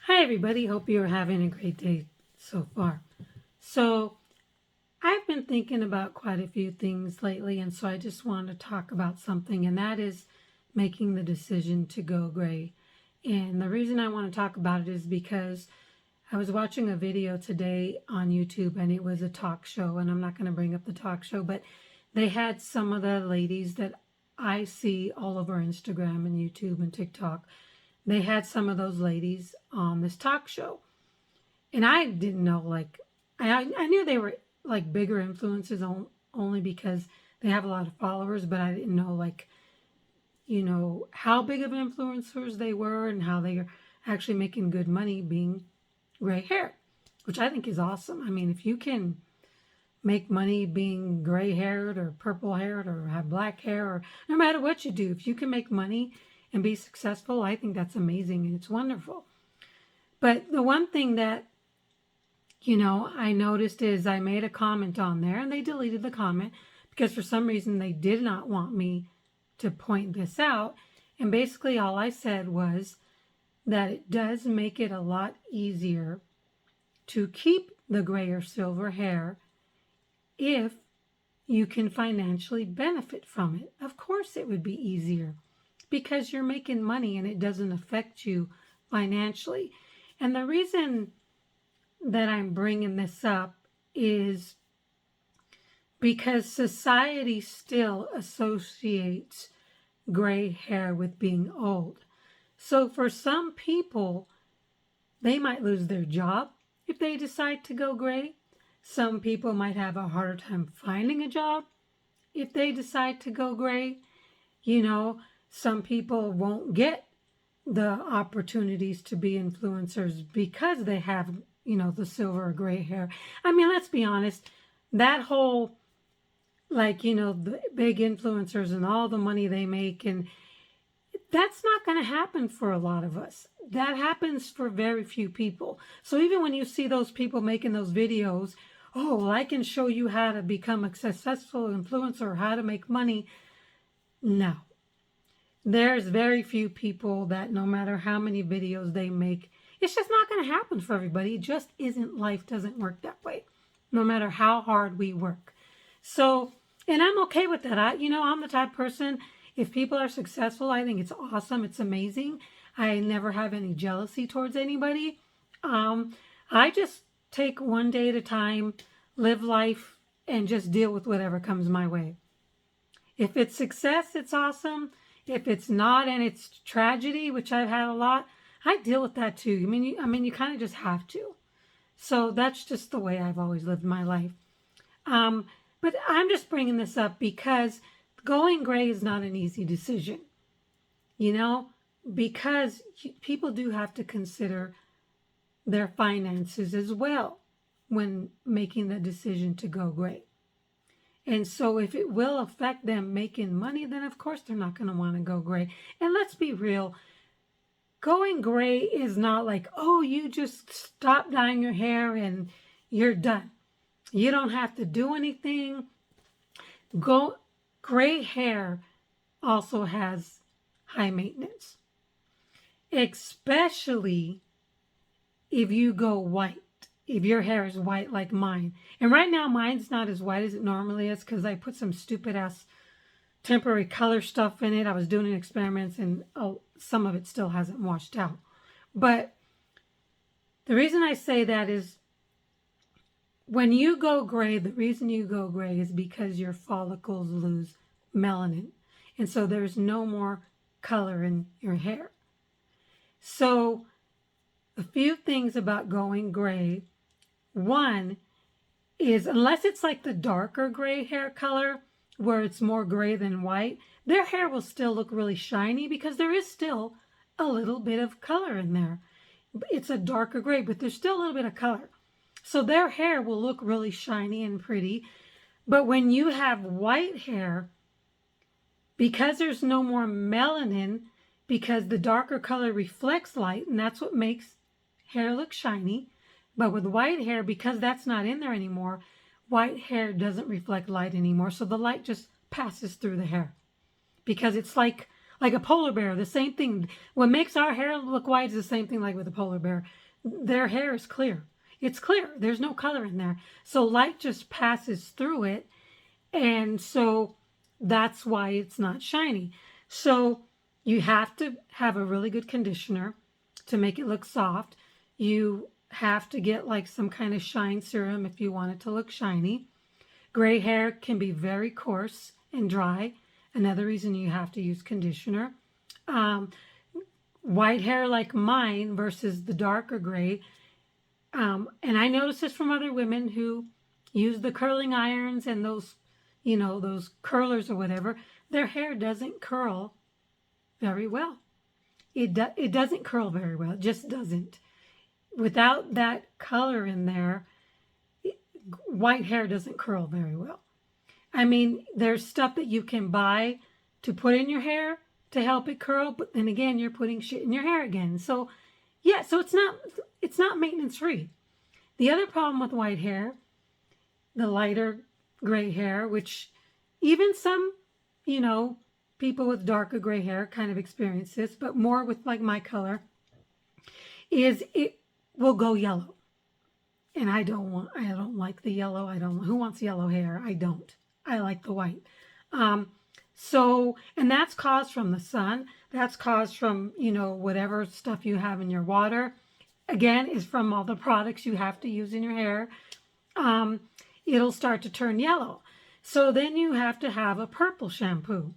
Hi everybody, hope you're having a great day so far. So I've been thinking about quite a few things lately, and so I just wanted to talk about something, and that is making the decision to go gray. And the reason I want to talk about it is because I was watching a video today on YouTube, and it was a talk show, and I'm not going to bring up the talk show, but they had some of the ladies that I see all over Instagram and YouTube and TikTok. They had some of those ladies on this talk show. And I didn't know, like, I knew they were like bigger influencers only because they have a lot of followers, but I didn't know, like, how big of influencers they were and how they are actually making good money being gray hair, which I think is awesome. I mean, if you can make money being gray haired or purple haired or have black hair, or no matter what you do, if you can make money and be successful, I think that's amazing and it's wonderful. But the one thing that I noticed is I made a comment on there and they deleted the comment because for some reason they did not want me to point this out. And basically all I said was that it does make it a lot easier to keep the gray or silver hair if you can financially benefit from it. Of course it would be easier because you're making money and it doesn't affect you financially. And the reason that I'm bringing this up is because society still associates gray hair with being old. So for some people, they might lose their job if they decide to go gray. Some people might have a harder time finding a job if they decide to go gray. Some people won't get the opportunities to be influencers because they have, the silver or gray hair. I mean, let's be honest, that whole, the big influencers and all the money they make, and that's not going to happen for a lot of us. That happens for very few people. So even when you see those people making those videos, oh, well, I can show you how to become a successful influencer or how to make money. No. There's very few people that no matter how many videos they make, it's just not going to happen for everybody. It just isn't. Life doesn't work that way, no matter how hard we work. So, and I'm okay with that. I'm the type of person, if people are successful, I think it's awesome. It's amazing. I never have any jealousy towards anybody. I just take one day at a time, live life, and just deal with whatever comes my way. If it's success, it's awesome. If it's not and it's tragedy, which I've had a lot, I deal with that too. You kind of just have to. So that's just the way I've always lived my life. But I'm just bringing this up because going gray is not an easy decision, because people do have to consider their finances as well when making the decision to go gray. And so if it will affect them making money, then of course they're not going to want to go gray. And let's be real, going gray is not like, oh, you just stop dyeing your hair and you're done. You don't have to do anything. Gray hair also has high maintenance, especially if you go white. If your hair is white like mine. And right now mine's not as white as it normally is because I put some stupid ass temporary color stuff in it. I was doing experiments and some of it still hasn't washed out. But the reason I say that is when you go gray, the reason you go gray is because your follicles lose melanin. And so there's no more color in your hair. So a few things about going gray. One is, unless it's like the darker gray hair color, where it's more gray than white, their hair will still look really shiny because there is still a little bit of color in there. It's a darker gray, but there's still a little bit of color. So their hair will look really shiny and pretty. But when you have white hair, because there's no more melanin, because the darker color reflects light, and that's what makes hair look shiny. But with white hair, because that's not in there anymore, white hair doesn't reflect light anymore. So the light just passes through the hair because it's like Like a polar bear, the same thing. What makes our hair look white is the same thing like with a polar bear. Their hair is clear. It's clear. There's no color in there. So light just passes through it. And so that's why it's not shiny. So you have to have a really good conditioner to make it look soft. You have to get like some kind of shine serum if you want it to look shiny. Gray hair can be very coarse and dry. Another reason you have to use conditioner. White hair like mine versus the darker gray. And I noticed this from other women who use the curling irons and those, those curlers or whatever. Their hair doesn't curl very well. It doesn't curl very well. It just doesn't. Without that color in there, white hair doesn't curl very well. I mean, there's stuff that you can buy to put in your hair to help it curl, but then again, you're putting shit in your hair again. So, yeah, so it's not maintenance free. The other problem with white hair, the lighter gray hair, which even some, people with darker gray hair kind of experience this, but more with like my color, is it will go yellow. And I don't like the yellow. Who wants yellow hair? I don't. I like the white. And that's caused from the sun. That's caused from, whatever stuff you have in your water. Again, is from all the products you have to use in your hair. It'll start to turn yellow. So then you have to have a purple shampoo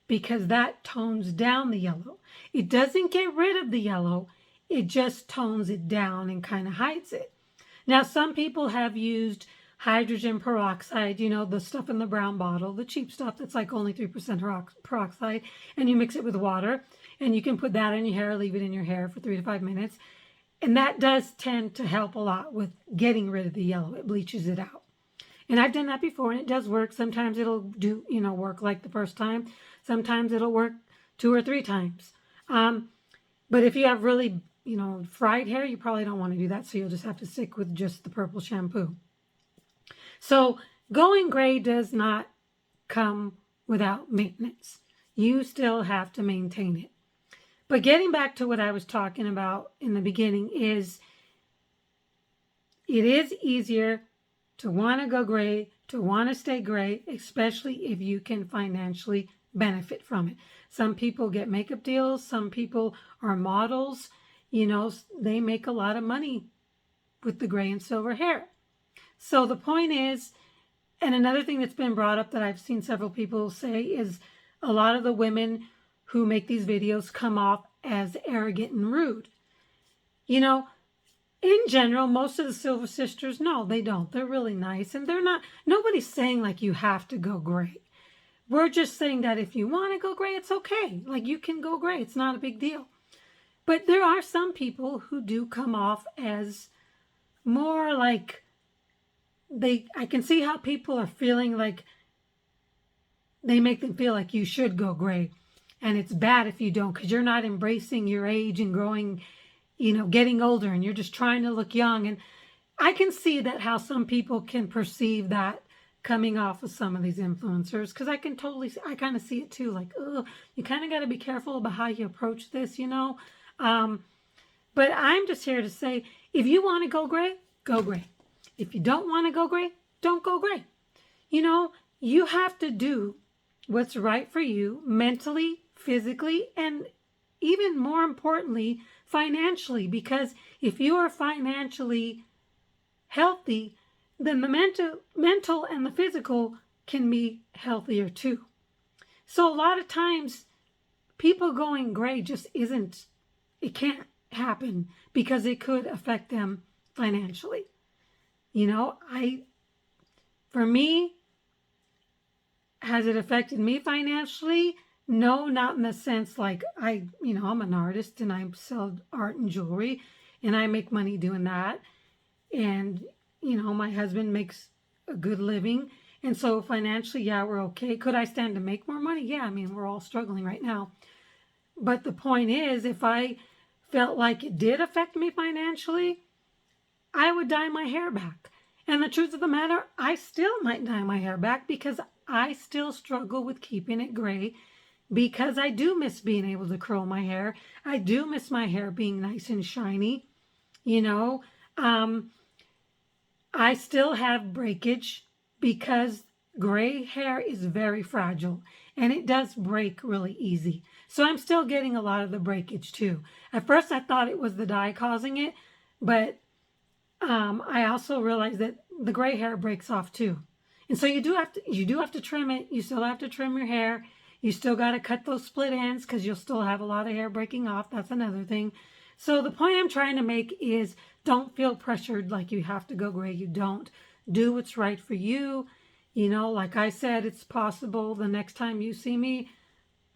because that tones down the yellow. It doesn't get rid of the yellow. It just tones it down and kind of hides it. Now, some people have used hydrogen peroxide, the stuff in the brown bottle, the cheap stuff that's like only 3% peroxide, and you mix it with water, and you can put that in your hair, leave it in your hair for 3 to 5 minutes. And that does tend to help a lot with getting rid of the yellow. It bleaches it out. And I've done that before, and it does work. Sometimes it'll do, work like the first time. Sometimes it'll work 2 or 3 times. But if you have really fried hair, you probably don't want to do that. So you'll just have to stick with just the purple shampoo. So going gray does not come without maintenance. You still have to maintain it. But getting back to what I was talking about in the beginning is it is easier to want to go gray, to want to stay gray, especially if you can financially benefit from it. Some people get makeup deals. Some people are models. They make a lot of money with the gray and silver hair. So the point is, and another thing that's been brought up that I've seen several people say is a lot of the women who make these videos come off as arrogant and rude. In general, most of the Silver Sisters, no, they don't. They're really nice. And nobody's saying like you have to go gray. We're just saying that if you want to go gray, it's okay. Like you can go gray. It's not a big deal. But there are some people who do come off as more like I can see how people are feeling like they make them feel like you should go gray. And it's bad if you don't because you're not embracing your age and growing, getting older and you're just trying to look young. And I can see that how some people can perceive that coming off of some of these influencers because I kind of see it too. Like, oh, you kind of got to be careful about how you approach this, But I'm just here to say, if you want to go gray, go gray. If you don't want to go gray, don't go gray. You have to do what's right for you mentally, physically, and even more importantly, financially. Because if you are financially healthy, then the mental and the physical can be healthier too. So a lot of times, people going gray just it can't happen because it could affect them financially. For me, has it affected me financially? No, not in the sense like I'm an artist and I sell art and jewelry and I make money doing that. And, my husband makes a good living. And so financially, yeah, we're okay. Could I stand to make more money? Yeah, we're all struggling right now. But the point is, if I felt like it did affect me financially, I would dye my hair back. And the truth of the matter, I still might dye my hair back because I still struggle with keeping it gray because I do miss being able to curl my hair. I do miss my hair being nice and shiny, you know. I still have breakage because gray hair is very fragile and it does break really easy. So I'm still getting a lot of the breakage too. At first I thought it was the dye causing it, but I also realized that the gray hair breaks off too. And so you do have to trim it. You still have to trim your hair. You still got to cut those split ends because you'll still have a lot of hair breaking off. That's another thing. So the point I'm trying to make is don't feel pressured like you have to go gray. You don't. Do what's right for you. You know, like I said, it's possible the next time you see me,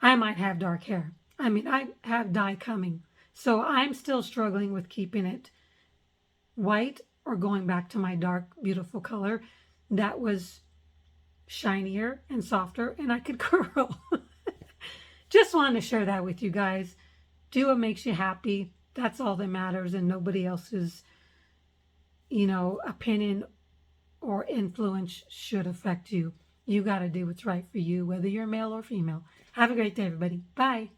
I might have dark hair. I mean, I have dye coming. So I'm still struggling with keeping it white or going back to my dark, beautiful color that was shinier and softer and I could curl. Just wanted to share that with you guys. Do what makes you happy. That's all that matters, and nobody else's, opinion or influence should affect you. You got to do what's right for you, whether you're male or female. Have a great day, everybody. Bye.